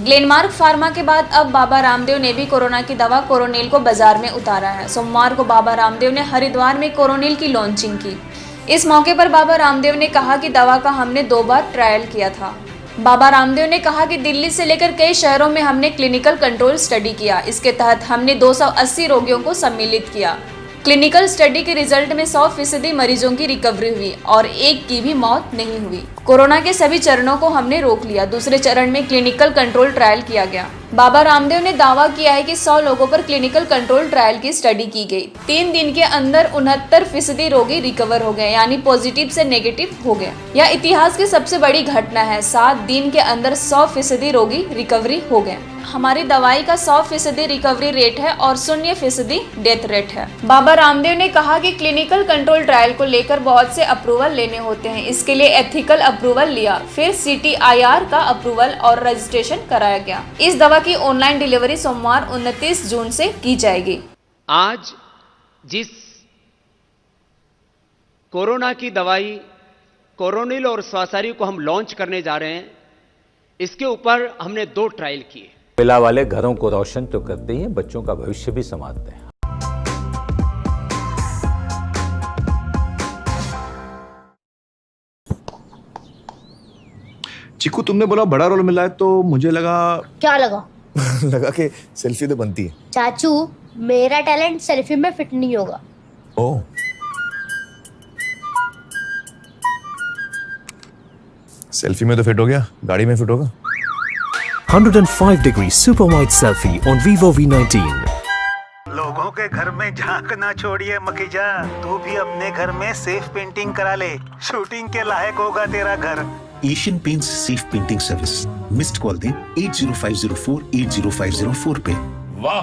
Glenmark pharma के बाद अब बाबा रामदेव ने भी कोरोना की दवा कोरोनिल को बाजार में उतारा है। सोमवार को बाबा रामदेव ने हरिद्वार में कोरोनिल की लॉन्चिंग की। इस मौके पर बाबा रामदेव ने कहा कि दवा का हमने 2 बार ट्रायल किया था। बाबा रामदेव ने कहा कि दिल्ली से लेकर कई शहरों में हमने क्लिनिकल कंट्रोल स्टडी किया। इसके तहत हमने 280 रोगियों को सम्मिलित किया। क्लिनिकल स्टडी के रिजल्ट में 100% मरीजों की रिकवरी हुई और एक की भी मौत नहीं हुई। कोरोना के सभी चरणों को हमने रोक लिया। दूसरे चरण में क्लिनिकल कंट्रोल ट्रायल किया गया। बाबा रामदेव ने दावा किया है कि 100 लोगों पर क्लिनिकल कंट्रोल ट्रायल की स्टडी की गई। 3 दिन के अंदर 69% रोगी रिकवर हो गए, यानी पॉजिटिव से नेगेटिव हो गए। यह इतिहास की सबसे बड़ी घटना है। 7 दिन के अंदर 100% रोगी रिकवरी हो गए। हमारी दवाई का 100% रिकवरी रेट है और 0% डेथ रेट है। बाबा रामदेव ने कहा कि क्लिनिकल कंट्रोल ट्रायल को लेकर बहुत से अप्रूवल लेने होते हैं। इसके लिए एथिकल अप्रूवल लिया, फिर CTIR का अप्रूवल और रजिस्ट्रेशन कराया गया। इस दवा की ऑनलाइन डिलीवरी सोमवार 29 जून से की जाएगी। आज जिस कोरोना की दवाई कोरोनिल और स्वासारी को हम लॉन्च करने जा रहे हैं, इसके ऊपर हमने 2 ट्रायल किए। पिला वाले घरों को रोशन तो करते ही हैं, बच्चों का भविष्य भी संवारते हैं। चिकू, तुमने बोला बड़ा रोल मिला है तो मुझे लगा क्या लगा? लगा कि सेल्फी तो बनती है। चाचू, मेरा टैलेंट सेल्फी में फिट नहीं होगा। ओह, सेल्फी में तो फिट हो गया, गाड़ी में फिट होगा। 105 degree super wide selfie on Vivo V19। लोगों के घर में झांकना छोड़िए मखीजा, तू भी अपने घर में सेफ पेंटिंग करा ले। शूटिंग के लायक होगा तेरा घर। Asian paints safe painting service. Missed call दें 80504 80504 पे। वाह,